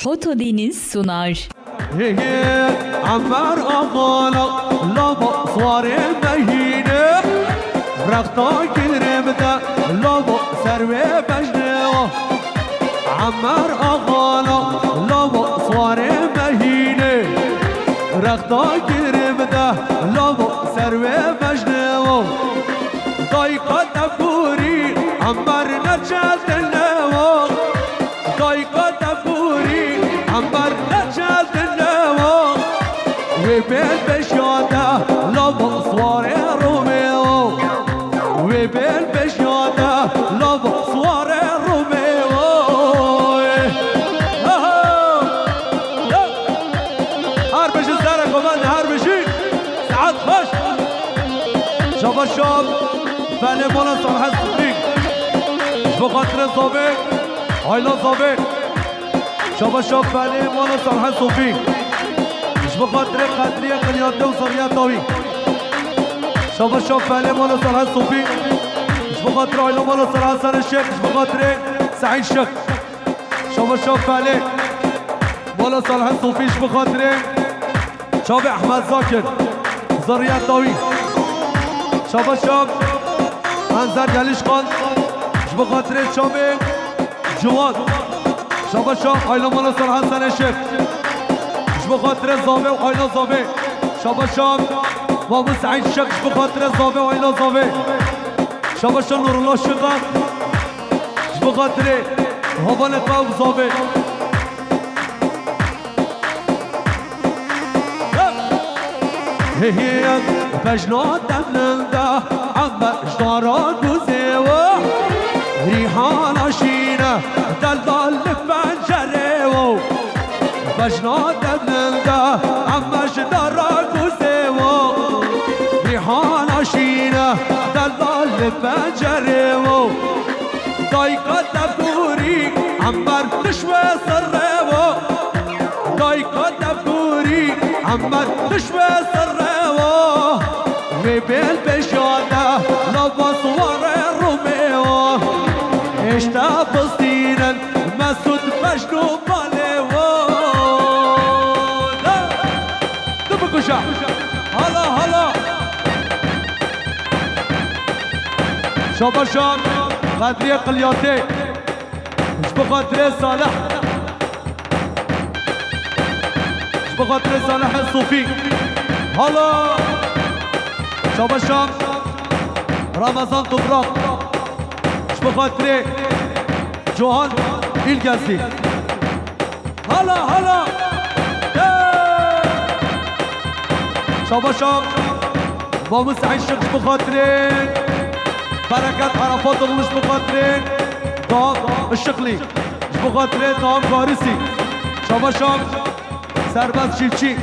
Foto Deniz sunar. عمر أغالا لابا صواري مهينة رقطا كرمتا لابا سروي بجنوا عمر أغالا لابا صواري مهينة رقطا كرمتا لابا سروي بجنوا ضايقة تبوري عمر نجات النوا ضايقة تبوري عمر نجات النوا وبالبشيادة لابا صواري روميو وبالبشيادة لابا صواري روميو هربش الزرق ومن هربشي سعاد خوش شاب الشاب فعلي مولا صالح الصديق بخاطر الصابق عيلة صابق شاب الشاب فعلي مولا صالح الصديق بخاطر قدرية قنياتي وصريات طوي شاب الشاب فعلي مولا صالح الصوفي مش بخاطر عيلة مولا صالح حسن الشيخ مش بخاطر سعيد شك شاب الشاب فعلي مولا صالح الصوفي مش بخاطر شاب احمد زاكر زريات طوي شاب الشاب انزر ياليش قان مش بخاطر شاب جواد شاب الشاب عيلة مولا صالح حسن الشيخ بخاطر الزابي وعيلة زابي شاب الشام وابو سعيد الشك بخاطر الزابي وعيلة زابي شاب الشام نور الله الشقاق بخاطر هبان القاو زابي هي بجنات دمنده عم اشتارات وزيوه ريحان شينه دلدل بنجره بجنات دمنده عمش دراك وسيوه ريحان شينه دلدل بنجره ضايقة دبوري عمر تشوي صريوه ضايقة دبوري عمر تشوي صريوه وبالبشادة لابا صور الروميو اشتا فلسطينا مسود مجنو باليوه دبكوشا هلا هلا شاب الشام قدرية قلياتي مش بخاطر صالح مش بخاطر صالح الصوفي هلا شاب الشام رمضان طبراق مش بخاطر جوهان القاسي هلا هلا شاب الشام بابو سعيد الشيخ مش بخاطرين بركات عرفات مش بخاطرين طعام الشقلي مش بخاطرين طعام فارسي شاب الشام سرباز شيفشي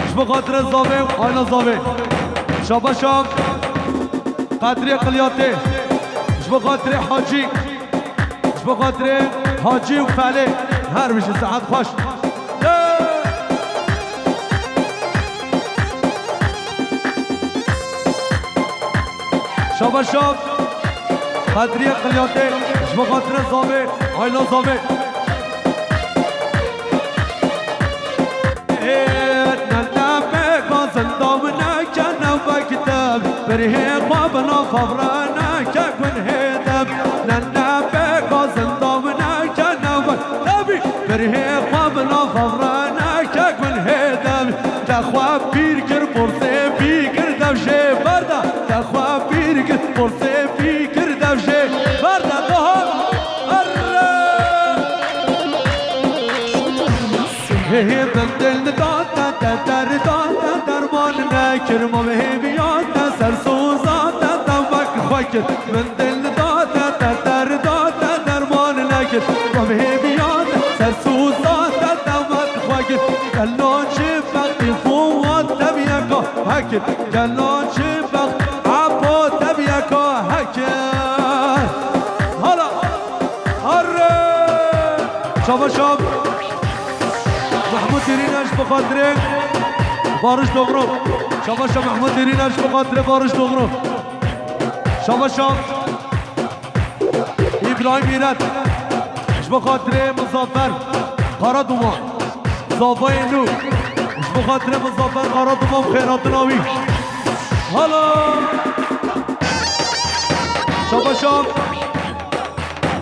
مش بخاطر الزابي وعيلة الزابي شاب الشام قدرية قلياتي مش بخاطر حاجي مش بخاطر حاجي وفعلي هربش سعاد خوش شاب الشاب قدرية قلياتي مش بخاطر الزابي عيلة الزابي نلبك زندومنا كنا بكتاب برهيق بابنا فبرانا ككن هدب نلبك زندومنا كنا بكتاب برهيق بابنا فبرانا ككن هدب تخواب بيركر برسي بيكر دفشي بردا تخواب بيركر برسي بيكر دفشي بردا دهر هي بندل داتا تدر داتا درمان نکر ممه بیاتا سرسوزاتا دمک خوکر بندل داتا تدر داتا درمان نکر ممه بیاتا سرسوزاتا دمک خوکر کلان چه وقتی فوات تبیکا هکر کلان چه وقت عبا تبیکا هکر حالا هره شما شام محمود ديريناش بخاطرين بارش دغرو شاباشا محمود ديريناش بخاطر بارش دغرو شاباشا ابراهيم ميرات مش بخاطر مظفر قرار دومان زافای نو اش بخاطر مزافر قرار دومان خیرات ناوی حالا شابا شاب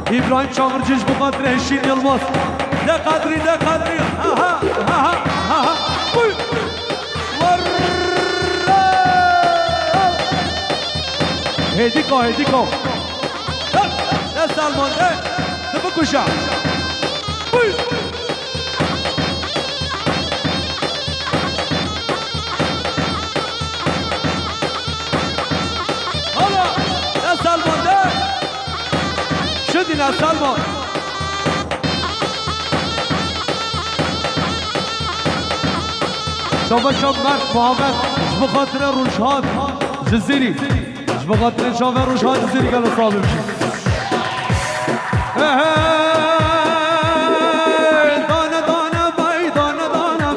ابراهیم چاغرجیش بخاطر هشین یلماز ده قدری ها ها ها ها ها هدیکو ده سلمان ده بکشم حالا ده سلمان ده شدی نه سلمان شما مرد محمد بخاطر روشهاد جزیری بخاطر شما روشهاد جزیری که صاحب میشه دانه دانه بای دانه دانه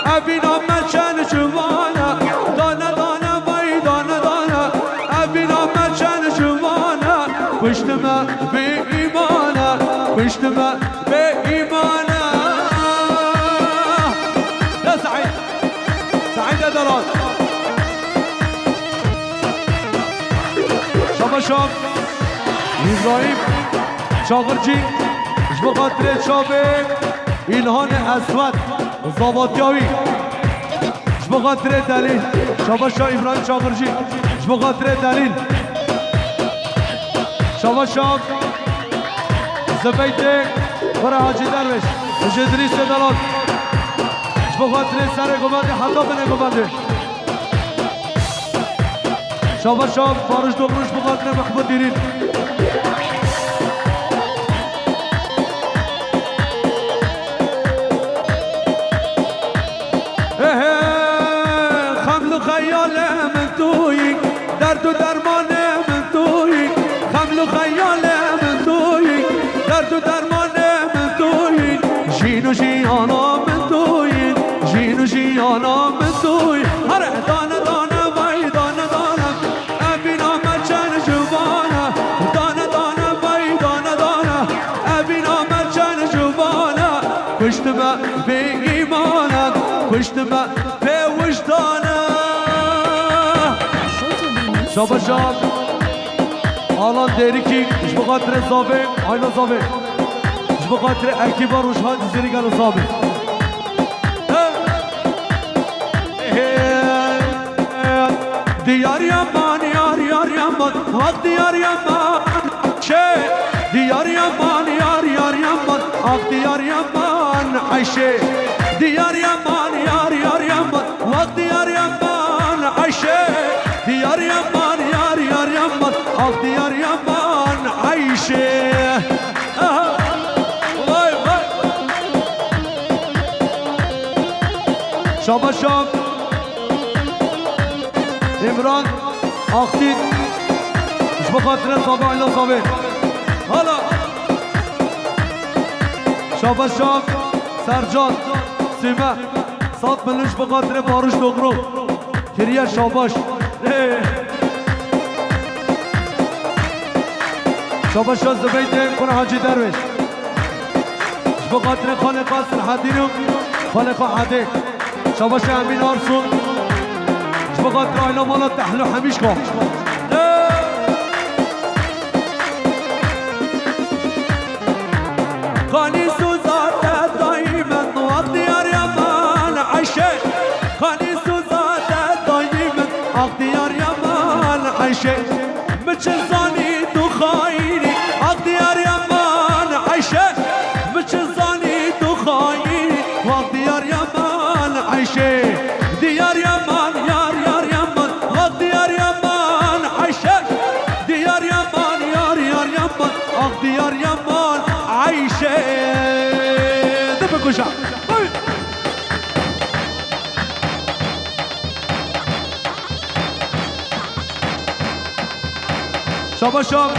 ابینا مچن جوانه دانه دانه بای دانه دانه ابینا مچن جوانه کشتم به ایمانه کشتم به ایمانه یا سعید دران شما شام ابراهیم چاغرجی اش بخاطر شابه ایلهان اسود زاباتیاوی اش بخاطر دلیل شما شام ابراهیم چاغرجی اش بخاطر دلیل شما شام زبیت برای حاجی درویش اش ادریس دلال اش بخاطر سر گمانده حتی بنه گمانده شما شام فارش دوبروش بخاطر محمود دیرین خمل خیال من تویی درد و درمان من تویی خمل خیال من تویی درد و درمان من تویی جین و جیانا من تویی جین و جیانا من تویی هر دانه دانه وای دانه دانه ابینا مچن جوانه دانه دانه وای دانه دانه ابینا مچن جوانه کشتم به ایمانه کشتم به وجدانه شابا شاب آلان دیری کی اش بخاطر زاوه آینا زاوه اش بخاطر اکیبا روشهاد زیری گل زاوه دیار یمان یار یار یمان وقت دیار یمان چه دیار یمان یار یار یمان وقت دیار یمان عیشه دیار یمان یار یار یمان وقت دیار یمان عیشه دیار یمان یار یار یمان وقت دیار یمان عیشه وای وای شما شام عمران آختید اش بخاطر صابه ایلا صابه حالا شابه شام سرجان سیمه سات ملوش بخاطر باروش دغرو کریه شاباش شاباش شاد زبیده کنه حاجی درویش اش بخاطر خالقا سلحدینو خالقا عده شاباش امین آرسون بخاطر آیلا مالا تحلو همیش کن خانی سوزات دایما وقت دیار یمان عیشه خانی سوزات دایما وقت دیار یمان عیشه مچه زانی تو خاینی وقت دیار یمان عیشه مچه زانی تو خاینی وقت دیار یمان عیشه دیار یمان یار یار یمان وقت دیار یمان عیشه دیار یمان یار یار یمان وقت دیار یمان عیشه ده بکشم شما شام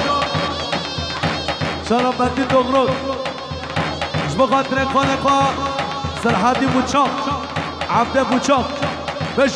شرابتی دغرو اش بخاطر خانقا سرحدی بوچاق عبده بوچاق